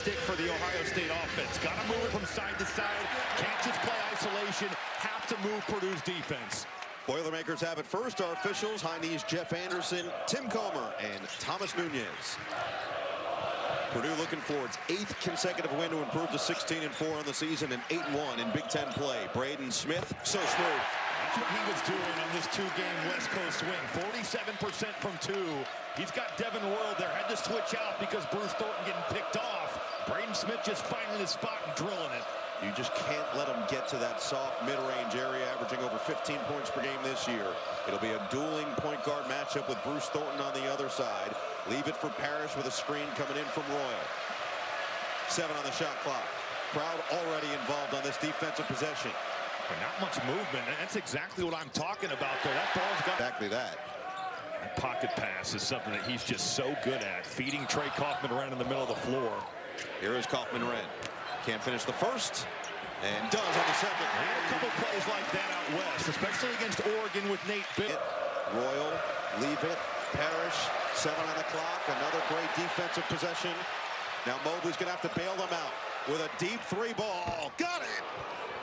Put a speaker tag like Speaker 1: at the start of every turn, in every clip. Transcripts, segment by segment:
Speaker 1: For the Ohio State offense. Got to move it from side to side. Can't just play isolation. Have to move Purdue's defense.
Speaker 2: Boilermakers have it first. Our officials, high knees Jeff Anderson, Tim Comer, and Thomas Nunez. Purdue looking for its 8th consecutive win to improve to 16-4 on the season and 8-1 in Big Ten play. Braden Smith, so smooth.
Speaker 1: That's what he was doing on this 2-game West Coast swing. 47% from 2. He's got Devin Royal there. Had to switch out because Bruce Thornton getting picked off. Braden Smith just finding his spot and drilling it.
Speaker 2: You just can't let him get to that soft mid-range area, averaging over 15 points per game this year. It'll be a dueling point guard matchup with Bruce Thornton on the other side. Leave it for Parrish with a screen coming in from Royal. 7 on the shot clock. Crowd already involved on this defensive possession.
Speaker 1: But not much movement. That's exactly what I'm talking about there. That ball's got
Speaker 2: exactly that.
Speaker 1: That pocket pass is something that he's just so good at. Feeding Trey Kaufman-Renn in the middle of the floor.
Speaker 2: Here is Kaufman-Renn. Can't finish the first, and does on the second.
Speaker 1: He had a couple plays like that out west, especially against Oregon with Nate Bitt.
Speaker 2: Royal, leave it. Parrish, 7 on the clock. Another great defensive possession. Now Mobley's going to have to bail them out with a deep 3 ball. Got it!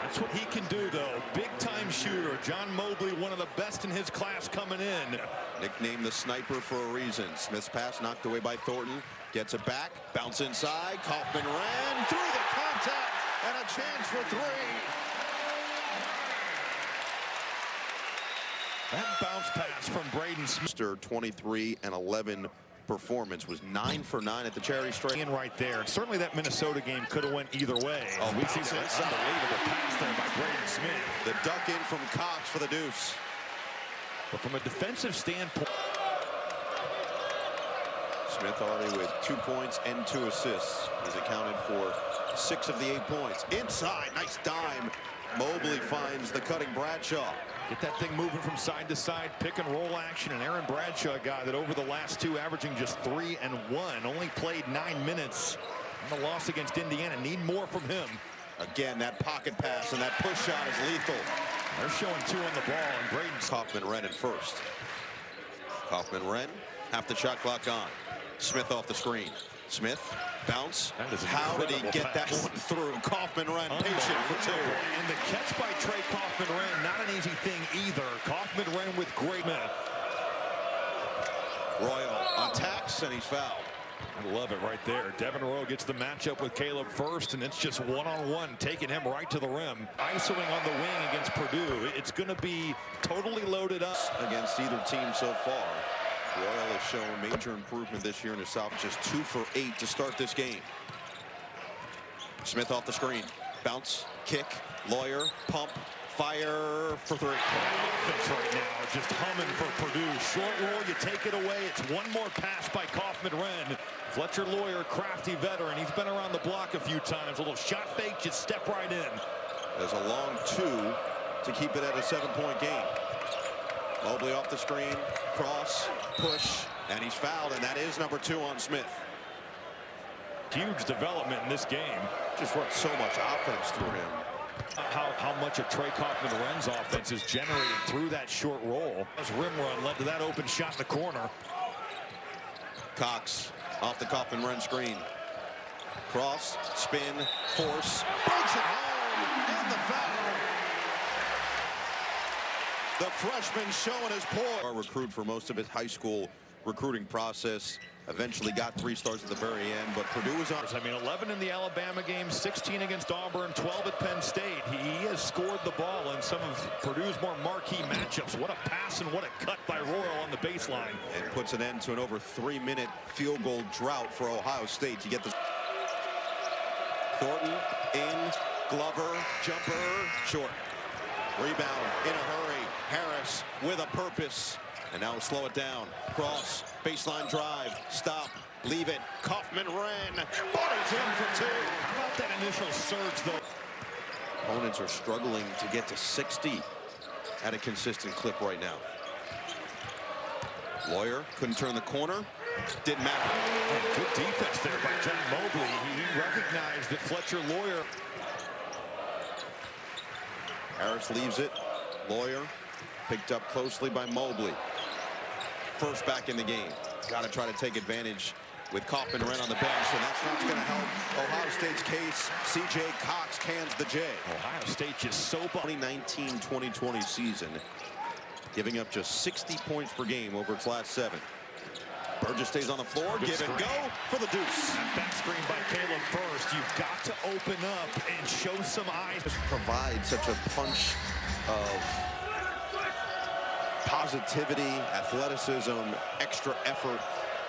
Speaker 1: That's what he can do, though. Big-time shooter. John Mobley, one of the best in his class coming in.
Speaker 2: Nicknamed the sniper for a reason. Smith's pass knocked away by Thornton. Gets it back. Bounce inside. Kaufman-Renn through the contact. And a chance for 3.
Speaker 1: That bounce pass from Braden Smith.
Speaker 2: 23 and 11 performance was 9 for 9 at the charity stripe.
Speaker 1: In right there. Certainly that Minnesota game could have went either way.
Speaker 2: Oh,
Speaker 1: we see that unbelievable pass there by Braden Smith.
Speaker 2: The duck in from Cox for the deuce.
Speaker 1: But from a defensive standpoint,
Speaker 2: Smith already with 2 points and 2 assists. He's accounted for 6 of the 8 points. Inside, nice dime. Mobley finds the cutting Bradshaw.
Speaker 1: Get that thing moving from side to side, pick and roll action. And Aaron Bradshaw, a guy that over the last 2 averaging just 3 and 1, only played 9 minutes in the loss against Indiana. Need more from him.
Speaker 2: Again, that pocket pass and that push shot is lethal.
Speaker 1: They're showing 2 on the ball, and Braden's
Speaker 2: Kaufman-Renn in first. Kaufman-Renn, half the shot clock on. Smith off the screen. Smith, bounce. How did he get that one through? Kaufman-Renn patient for 2.
Speaker 1: And the catch by Trey Kaufman-Renn, not an easy thing either. Kaufman-Renn with great minute.
Speaker 2: Royal attacks, and he's fouled.
Speaker 1: I love it right there. Devin Royal gets the matchup with Caleb first, and it's just one-on-one, taking him right to the rim. ISOing on the wing against Purdue. It's going to be totally loaded up.
Speaker 2: Against either team so far. Royal has shown major improvement this year in his South. Just 2 for 8 to start this game. Smith off the screen. Bounce, kick, Lawyer, pump, fire for 3.
Speaker 1: Offense right now, just humming for Purdue. Short roll, you take it away. It's one more pass by Kaufman-Renn. Fletcher Lawyer, crafty veteran. He's been around the block a few times. A little shot fake, just step right in.
Speaker 2: There's a long 2 to keep it at a 7-point game. Mobley off the screen, cross, push, and he's fouled, and that is number 2 on Smith.
Speaker 1: Huge development in this game.
Speaker 2: Just runs so much offense through him.
Speaker 1: How much of Trey Kaufman-Renn's offense is generated through that short roll. His rim run led to that open shot in the corner.
Speaker 2: Cox off the Kaufman-Renn screen. Cross, spin, force, breaks it home, and the foul. The freshman showing his poise. Our recruit for most of his high school recruiting process. Eventually got 3 stars at the very end, but Purdue was on.
Speaker 1: I mean, 11 in the Alabama game, 16 against Auburn, 12 at Penn State. He has scored the ball in some of Purdue's more marquee matchups. What a pass and what a cut by Royal on the baseline.
Speaker 2: And puts an end to an over 3-minute field goal drought for Ohio State to get the. Thornton in, Glover, jumper, short. Rebound in a hurry. Harris with a purpose. And now slow it down. Cross, baseline drive, stop, leave it. Kaufman-Renn, bodies in for 2.
Speaker 1: How about that initial surge, though?
Speaker 2: Opponents are struggling to get to 60 at a consistent clip right now. Lawyer couldn't turn the corner. Didn't matter.
Speaker 1: Good defense there by John Mobley. He recognized that Fletcher Lawyer.
Speaker 2: Harris leaves it. Lawyer picked up closely by Mobley. First back in the game. Got to try to take advantage with Kaufman-Renn on the bench, and that's not going to help Ohio State's case. C.J. Cox cans the J.
Speaker 1: Ohio State just so
Speaker 2: 2019-2020 season, giving up just 60 points per game over its last 7. Burgess stays on the floor. Give and go for the deuce.
Speaker 1: Back screen by Caleb first. You've got to open up and show some eyes.
Speaker 2: Provide such a punch of positivity, athleticism, extra effort.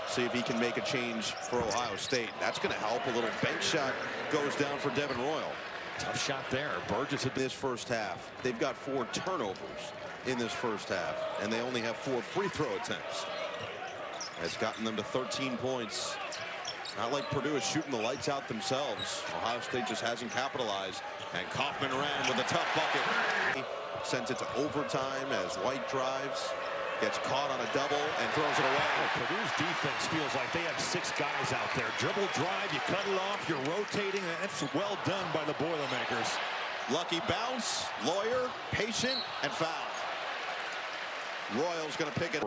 Speaker 2: See if he can make a change for Ohio State. That's going to help. A little bank shot goes down for Devin Royal.
Speaker 1: Tough shot there. Burgess at
Speaker 2: this first half. They've got 4 turnovers in this first half, and they only have 4 free throw attempts. Has gotten them to 13 points. Not like Purdue is shooting the lights out themselves. Ohio State just hasn't capitalized. And Kaufman-Renn with a tough bucket. Sends it to overtime as White drives. Gets caught on a double and throws it away.
Speaker 1: Purdue's defense feels like they have 6 guys out there. Dribble drive, you cut it off, you're rotating. That's well done by the Boilermakers.
Speaker 2: Lucky bounce, Lawyer, patient, and foul. Royal's going to pick it.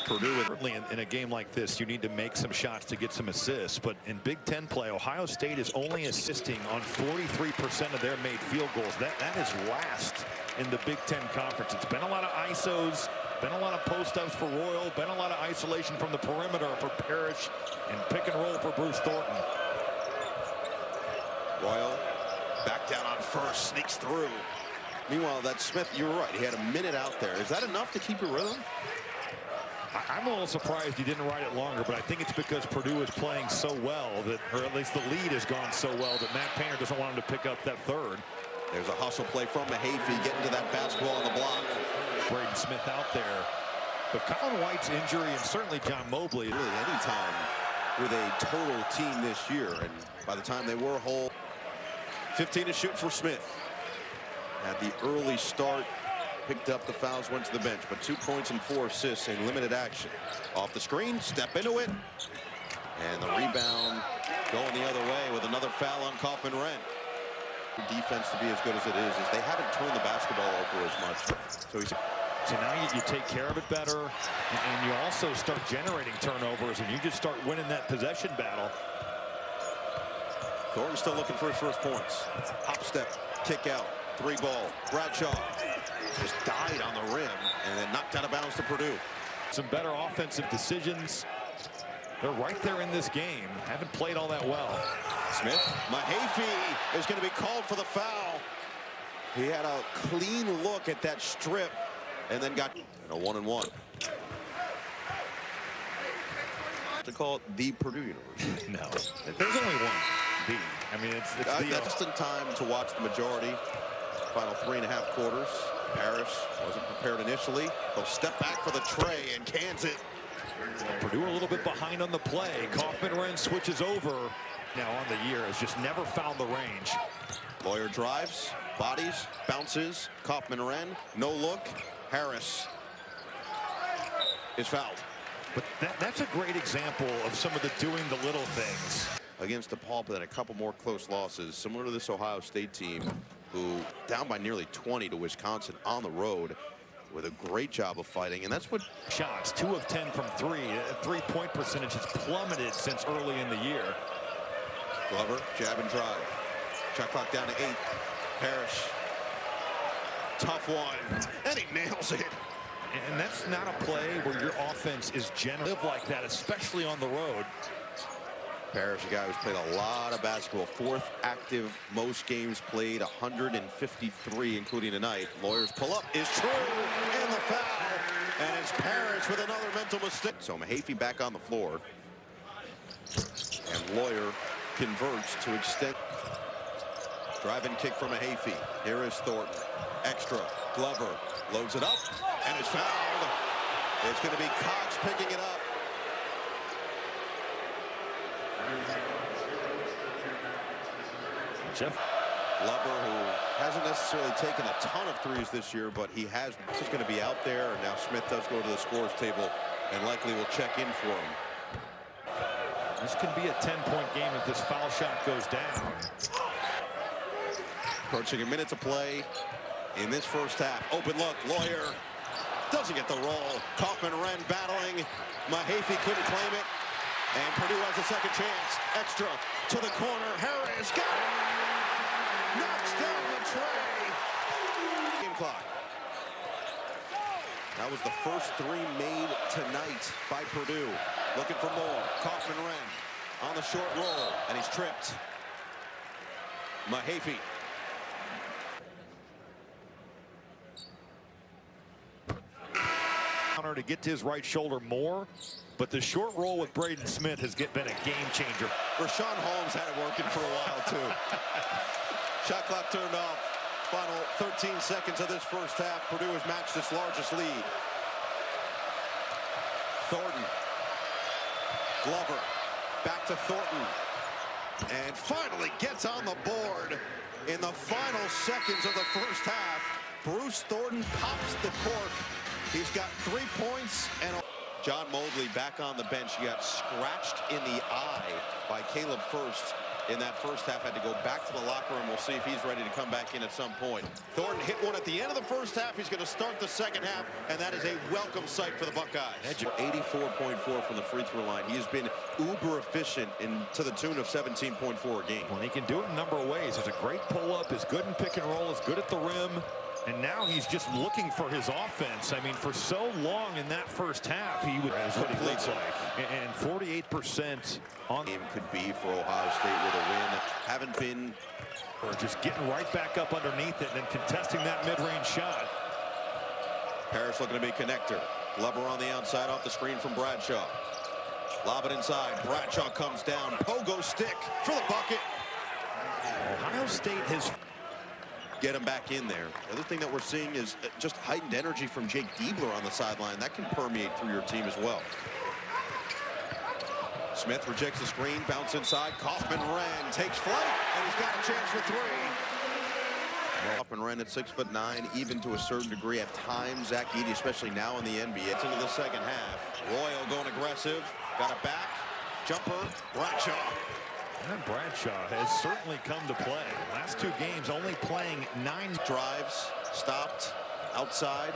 Speaker 1: Purdue, certainly in a game like this, you need to make some shots to get some assists. But in Big Ten play, Ohio State is only assisting on 43% of their made field goals. That is last in the Big Ten Conference. It's been a lot of ISOs, been a lot of post-ups for Royal, been a lot of isolation from the perimeter for Parrish, and pick and roll for Bruce Thornton.
Speaker 2: Royal back down on first, sneaks through. Meanwhile, that Smith, you were right, he had a minute out there. Is that enough to keep your rhythm?
Speaker 1: I'm a little surprised he didn't ride it longer, but I think it's because Purdue is playing so well that, or at least the lead has gone so well, that Matt Painter doesn't want him to pick up that third.
Speaker 2: There's a hustle play from Mahaffey getting to that basketball on the block.
Speaker 1: Braden Smith out there. But Colin White's injury and certainly John Mobley.
Speaker 2: Really any time with a total team this year, and by the time they were whole, 15 to shoot for Smith. At the early start, picked up the fouls, went to the bench, but 2 points and 4 assists in limited action. Off the screen, step into it, and the rebound going the other way with another foul on Kaufman-Renn. Defense to be as good as it is they haven't turned the basketball over as much.
Speaker 1: So now you take care of it better, and you also start generating turnovers, and you just start winning that possession battle.
Speaker 2: Thornton still looking for his first points. Hop step, kick out, 3-ball. Bradshaw just died on the rim and then knocked out of bounds to Purdue.
Speaker 1: Some better offensive decisions. They're right there in this game. Haven't played all that well.
Speaker 2: Smith, Mahaffey is going to be called for the foul. He had a clean look at that strip and then got a 1-and-1. To call it the Purdue University.
Speaker 1: No, there's only one. The. I mean, it's the.
Speaker 2: Just in time to watch the majority. Final 3.5 quarters. Parrish wasn't prepared initially. He'll step back for the tray and cans it.
Speaker 1: Purdue a little bit behind on the play. Kaufman-Renn switches over. Now on the year has just never found the range.
Speaker 2: Lawyer drives, bodies, bounces. Kaufman-Renn, no look. Harris is fouled.
Speaker 1: But that's a great example of some of the doing the little things.
Speaker 2: Against DePaul, but then a couple more close losses, similar to this Ohio State team, who down by nearly 20 to Wisconsin on the road with a great job of fighting. And that's what
Speaker 1: shots, 2 of 10 from 3. Three-point percentage has plummeted since early in the year.
Speaker 2: Glover, jab and drive. Shot clock down to 8. Parrish, tough one, and he nails it.
Speaker 1: And that's not a play where your offense is live like that, especially on the road.
Speaker 2: Parrish, a guy who's played a lot of basketball. 4th active, most games played, 153, including tonight. Lawyer's pull-up is true, and the foul. And it's Parrish with another mental mistake. So Mahaffey back on the floor. And Lawyer converts to extend. Drive and kick from Mahaffey. Here is Thornton. Extra. Glover loads it up, and it's fouled. It's going to be Cox picking it up.
Speaker 1: Jeff
Speaker 2: Glover, who hasn't necessarily taken a ton of threes this year, but he has. This is going to be out there, and now Smith does go to the scores table and likely will check in for him.
Speaker 1: This can be a 10-point game if this foul shot goes down.
Speaker 2: Approaching a minute to play in this first half. Open look, Lawyer. Doesn't get the roll. Kaufman-Renn battling. Mahaffey couldn't claim it. And Purdue has a second chance. Extra to the corner. Harris got it. Knocks down the tray. Game clock. That was the first three made tonight by Purdue. Looking for more. Kaufman-Renn on the short roll, and he's tripped. Mahaffey.
Speaker 1: To get to his right shoulder more, but the short roll with Braden Smith has been a game changer.
Speaker 2: Rashawn Holmes had it working for a while too. Shot clock turned off. Final 13 seconds of this first half. Purdue has matched its largest lead. Thornton. Glover. Back to Thornton. And finally gets on the board in the final seconds of the first half. Bruce Thornton pops the cork. He's got 3 points and John Mobley back on the bench. He got scratched in the eye by Caleb First in that first half. Had to go back to the locker room. We'll see if he's ready to come back in at some point. Thornton hit one at the end of the first half. He's going to start the second half, and that is a welcome sight for the Buckeyes. 84.4 from the free throw line. He has been uber efficient to the tune of 17.4 a game.
Speaker 1: Well, he can do it in a number of ways. He's a great pull-up, is good in pick and roll, is good at the rim. And now he's just looking for his offense. I mean, for so long in that first half, he would is what he looks like. And 48% on
Speaker 2: game could be for Ohio State with a win. Haven't been.
Speaker 1: Or just getting right back up underneath it and then contesting that mid-range shot.
Speaker 2: Parrish looking to be connector. Glover on the outside off the screen from Bradshaw. Lob it inside. Bradshaw comes down. Pogo stick for the bucket.
Speaker 1: Ohio State has
Speaker 2: get him back in there. The other thing that we're seeing is just heightened energy from Jake Diebler on the sideline. That can permeate through your team as well. Smith rejects the screen, bounce inside. Kaufman-Renn takes flight, and he's got a chance for three. Kaufman-Renn at 6'9", even to a certain degree at times. Zach Edey, especially now in the NBA. It's into the second half. Royal going aggressive. Got it back. Jumper. Bradshaw.
Speaker 1: And Bradshaw has certainly come to play. Last two games only playing 9
Speaker 2: drives, stopped, outside.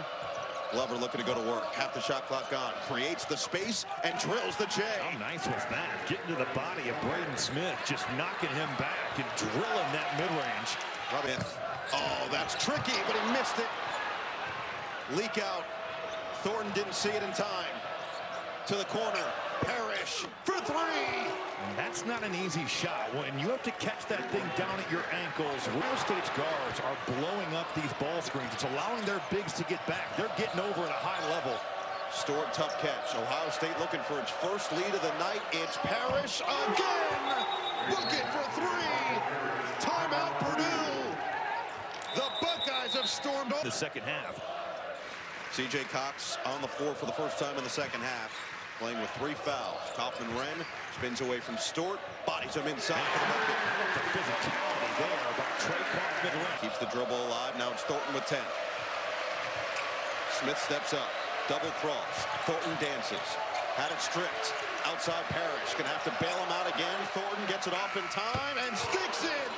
Speaker 2: Glover looking to go to work. Half the shot clock gone. Creates the space and drills the J.
Speaker 1: How nice was that? Getting to the body of Braden Smith, just knocking him back and drilling that mid-range.
Speaker 2: Oh, that's tricky, but he missed it. Leak out. Thornton didn't see it in time. To the corner. Parrish for three.
Speaker 1: And that's not an easy shot. When you have to catch that thing down at your ankles, Ohio State's guards are blowing up these ball screens. It's allowing their bigs to get back. They're getting over at a high level.
Speaker 2: Stewart, tough catch. Ohio State looking for its first lead of the night. It's Parrish again. Bucket for three. Timeout Purdue. The Buckeyes have stormed off
Speaker 1: the second half.
Speaker 2: C.J. Cox on the floor for the first time in the second half. Playing with 3 fouls. Kaufman-Renn spins away from Stewart, bodies him inside for the bucket.
Speaker 1: The physicality there by Trey Kaufman-Renn.
Speaker 2: Keeps the dribble alive. Now it's Thornton with 10. Smith steps up. Double cross. Thornton dances. Had it stripped. Outside Parrish. Gonna have to bail him out again. Thornton gets it off in time and sticks it.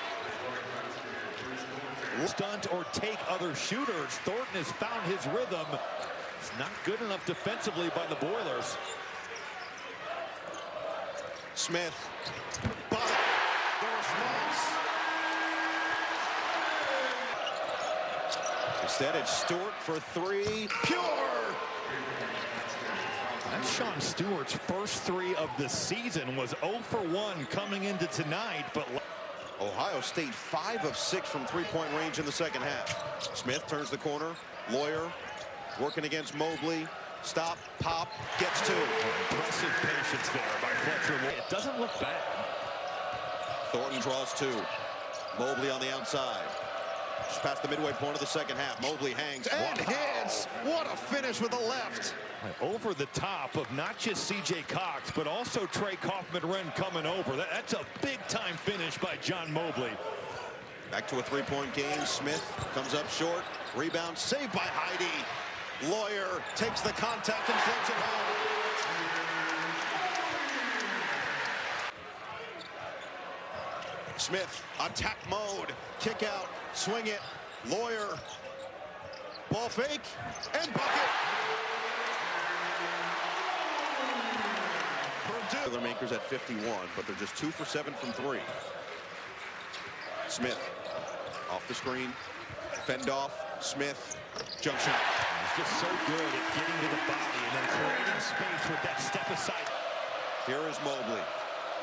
Speaker 1: Stunt or take other shooters. Thornton has found his rhythm. It's not good enough defensively by the Boilers.
Speaker 2: Smith. But the response. Instead, it's Stewart for three. Pure.
Speaker 1: That's Sean Stewart's first three of the season. Was 0 for 1 coming into tonight, but
Speaker 2: Ohio State 5 of 6 from three-point range in the second half. Smith turns the corner. Lawyer working against Mobley. Stop, pop, gets two.
Speaker 1: Impressive patience there by Fletcher. It doesn't look bad.
Speaker 2: Thornton draws two. Mobley on the outside. Just past the midway point of the second half. Mobley hangs and hits. What a finish with the left.
Speaker 1: Over the top of not just C.J. Cox, but also Trey Kaufman-Renn coming over. That's a big-time finish by John Mobley.
Speaker 2: Back to a three-point game. Smith comes up short. Rebound saved by Heidi. Lawyer takes the contact and floats it home. Smith, attack mode. Kick out, swing it. Lawyer Ball fake and bucket. Purdue. They're makers at 51, but they're just 2 for 7 from 3. Smith off the screen. Fend off. Smith. Jump shot.
Speaker 1: He's just so good at getting to the body and then creating space with that step aside.
Speaker 2: Here is Mobley.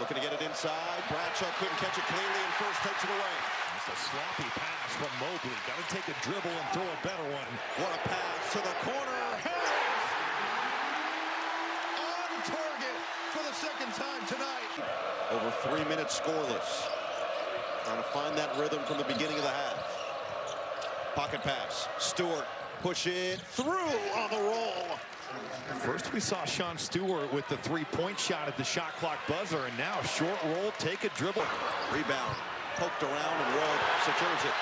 Speaker 2: Looking to get it inside. Bradshaw couldn't catch it cleanly and first takes it away.
Speaker 1: It's a sloppy pass from Mobley. Got to take a dribble and throw a better one.
Speaker 2: What a pass to the corner. Harris on target for the second time tonight. Over 3 minutes scoreless. Trying to find that rhythm from the beginning of the half. Pocket pass. Stewart push it through on the roll.
Speaker 1: First we saw Sean Stewart with the three-point shot at the shot clock buzzer, and now short roll, take a dribble.
Speaker 2: Rebound, poked around, and Roy secures it.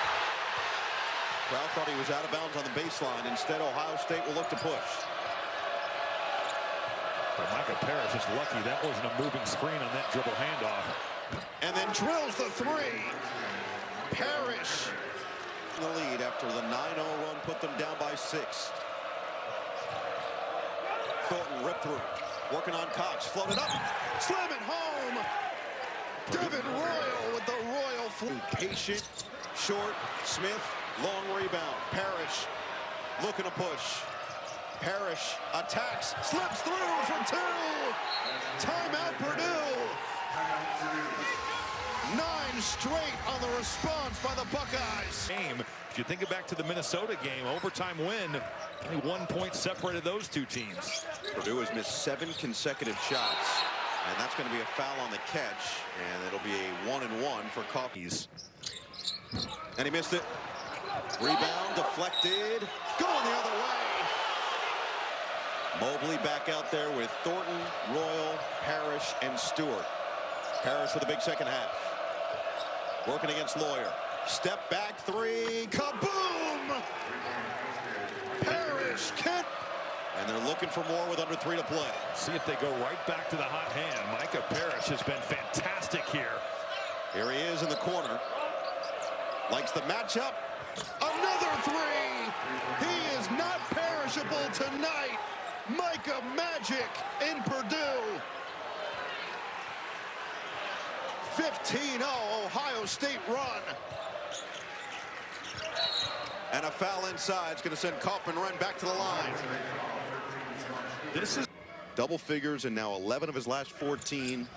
Speaker 2: Crowd thought he was out of bounds on the baseline. Instead, Ohio State will look to push.
Speaker 1: But Micah Parrish is lucky that wasn't a moving screen on that dribble handoff.
Speaker 2: And then drills the three. Parrish in the lead after the 9-0 run put them down by 6. Thornton ripped through, working on Cox, floated up, slam it home. David Royal with the Royal flu. Patient, short, Smith, long rebound. Parrish looking to push. Parrish attacks, slips through for 2. Timeout Purdue. 9 straight on the response by the Buckeyes.
Speaker 1: If you think back to the Minnesota game, overtime win, only 1 point separated those two teams.
Speaker 2: Purdue has missed 7 consecutive shots, and that's going to be a foul on the catch, and it'll be a 1-and-1 for Coffees. And he missed it. Rebound deflected, going the other way. Mobley back out there with Thornton, Royal, Parrish, and Stewart. Parrish for the big second half. Working against Lawyer. Step back 3. Kaboom! Parrish can't. And they're looking for more with under 3 to play.
Speaker 1: See if they go right back to the hot hand. Micah Parrish has been fantastic here.
Speaker 2: Here he is in the corner. Likes the matchup. Another 3. He is not perishable tonight. Micah Magic in Purdue. 15-0 Ohio State run. And a foul inside. It's going to send Kaufman-Renn back to the line.
Speaker 1: This is
Speaker 2: double figures and now 11 of his last 14.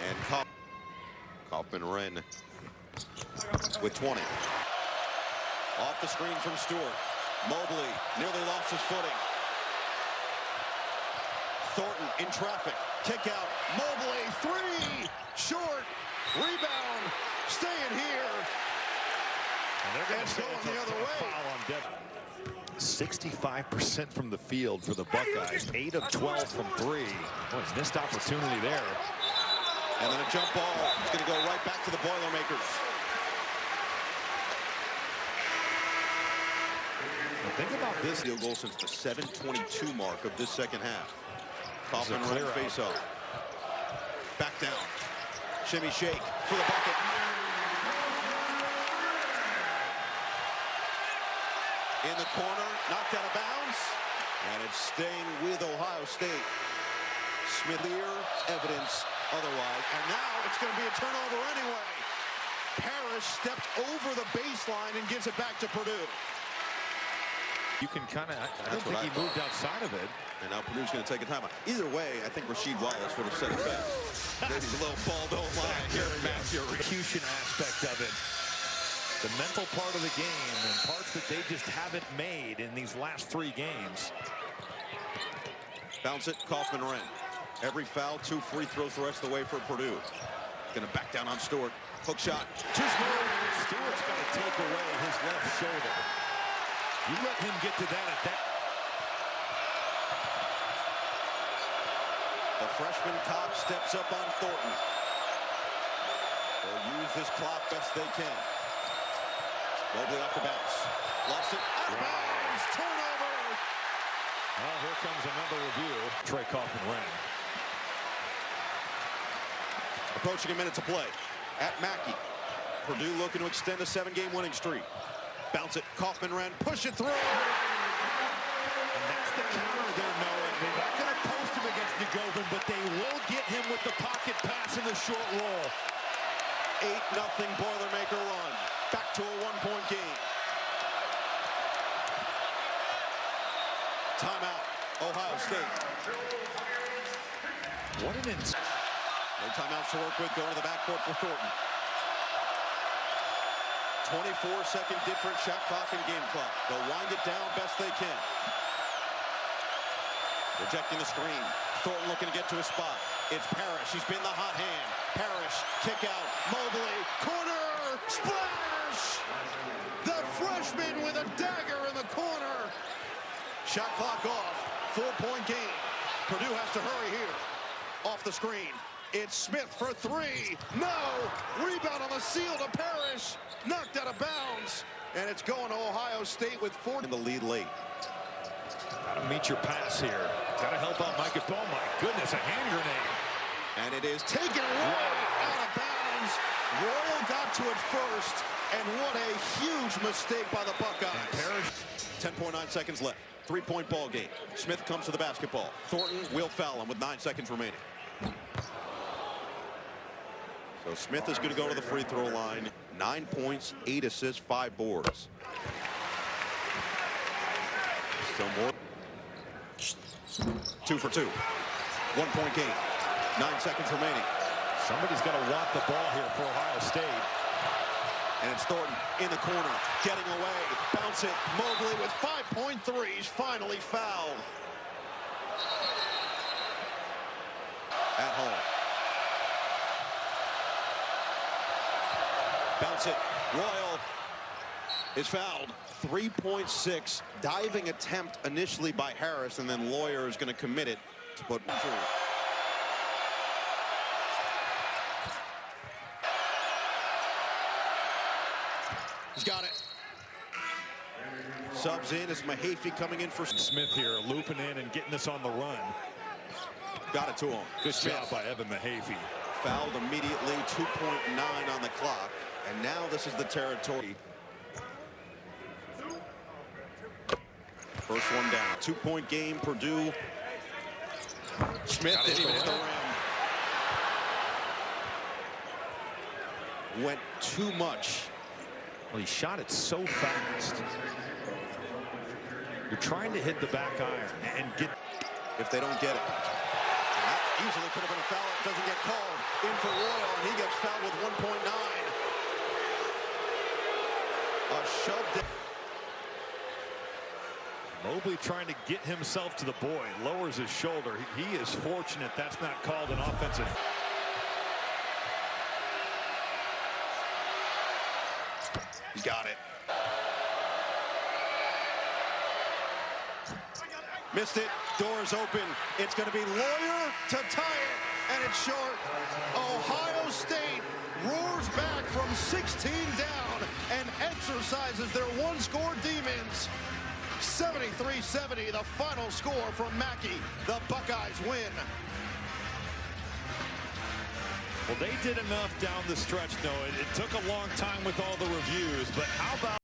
Speaker 2: And Kaufman-Renn with 20. Off the screen from Stewart. Mobley nearly lost his footing. Thornton in traffic. Kick out. Mobley 3. Short. Rebound. Staying here.
Speaker 1: And they're going to go the other way. Foul on Devin. 65% from the field for the Buckeyes. 8 of 12 from 3. Oh, he's missed opportunity there.
Speaker 2: And then a jump ball. It's going to go right back to the Boilermakers.
Speaker 1: Now think about this.
Speaker 2: Field goal since the 7:22 mark of this second half. Kaufman-Renn face up. Back down. Shimmy shake for the bucket. In the corner, knocked out of bounds. And it's staying with Ohio State. Smith here, evidence otherwise. And now it's going to be a turnover anyway. Parrish stepped over the baseline and gives it back to Purdue.
Speaker 1: You can kind of, I don't think he moved outside of it.
Speaker 2: And now Purdue's going to take a timeout. Either way, I think Rasheed Wallace would have said it best. Maybe a little ball don't lie here in Matthew.
Speaker 1: Execution aspect of it. The mental part of the game and parts that they just haven't made in these last 3 games.
Speaker 2: Bounce it, Kaufman-Renn. Every foul, 2 free throws the rest of the way for Purdue. Going to back down on Stewart. Hook shot. Too small.
Speaker 1: Stewart's going to take away his left shoulder. You let him get to that at that.
Speaker 2: The freshman Cobb steps up on Thornton. They'll use this clock best they can. Mobley off the bounce. Lost it. Out of bounds. Turnover.
Speaker 1: Well, here comes another review. Trey Kaufman-Renn.
Speaker 2: Approaching a minute to play. At Mackey. Purdue looking to extend a 7-game winning streak. Bounce it. Kaufman-Renn. Push it through.
Speaker 1: he will get him with the pocket pass in the short roll.
Speaker 2: 8-0 Boilermaker run. Back to a 1-point game. Timeout, Ohio State.
Speaker 1: What an
Speaker 2: No timeouts to work with. Going to the backcourt for Thornton. 24-second difference, shot clock and game clock. They'll wind it down best they can. Rejecting the screen. Thornton looking to get to a spot. It's Parrish. He's been the hot hand. Parrish, kick out. Mobley, corner, splash! The freshman with a dagger in the corner. Shot clock off. 4-point game. Purdue has to hurry here. Off the screen. It's Smith for three. No! Rebound on the seal to Parrish. Knocked out of bounds. And it's going to Ohio State with 4 in the lead late.
Speaker 1: Gotta meet your pass here. Gotta help out Micah. Oh my goodness, a hand grenade.
Speaker 2: And it is taken away out of bounds. Royal got to it first. And what a huge mistake by the Buckeyes. 10.9 seconds left. 3-point ball game. Smith comes to the basketball. Thornton will foul him with 9 seconds remaining. So Smith is going to go to the free throw line. 9 points, 8 assists, 5 boards. Still more. 2 for 2. 1-point game. 9 seconds remaining.
Speaker 1: Somebody's got to want the ball here for Ohio State.
Speaker 2: And it's Thornton in the corner, getting away. Bounce it. Mobley with 5.3s, finally fouled. At home. Bounce it. Royal is fouled. 3.6. Diving attempt initially by Harris, and then Lawyer is going to commit it to put through. He's got it. Subs in as Mahaffey coming in for
Speaker 1: Smith here, looping in and getting this on the run.
Speaker 2: Got it to him.
Speaker 1: Good job by Evan Mahaffey.
Speaker 2: Fouled immediately, 2.9 on the clock. And now this is the territory. First one down. 2-point game, Purdue. Smith didn't even hit the rim. Went too much.
Speaker 1: Well, he shot it so fast. You're trying to hit the back iron and get.
Speaker 2: If they don't get it. And that easily could have been a foul. It doesn't get called. In for Royal, and he gets fouled with 1.9. A shove down.
Speaker 1: Mobley trying to get himself to the boy. Lowers his shoulder. He is fortunate that's not called an offensive.
Speaker 2: He's got it. Missed it. Doors open. It's going to be Lawyer to tie it. And it's short. Ohio State roars back from 16 down and exercises their one-score demons. 73-70, the final score from Mackey. The Buckeyes win.
Speaker 1: Well, they did enough down the stretch, Noah. It took a long time with all the reviews, but how about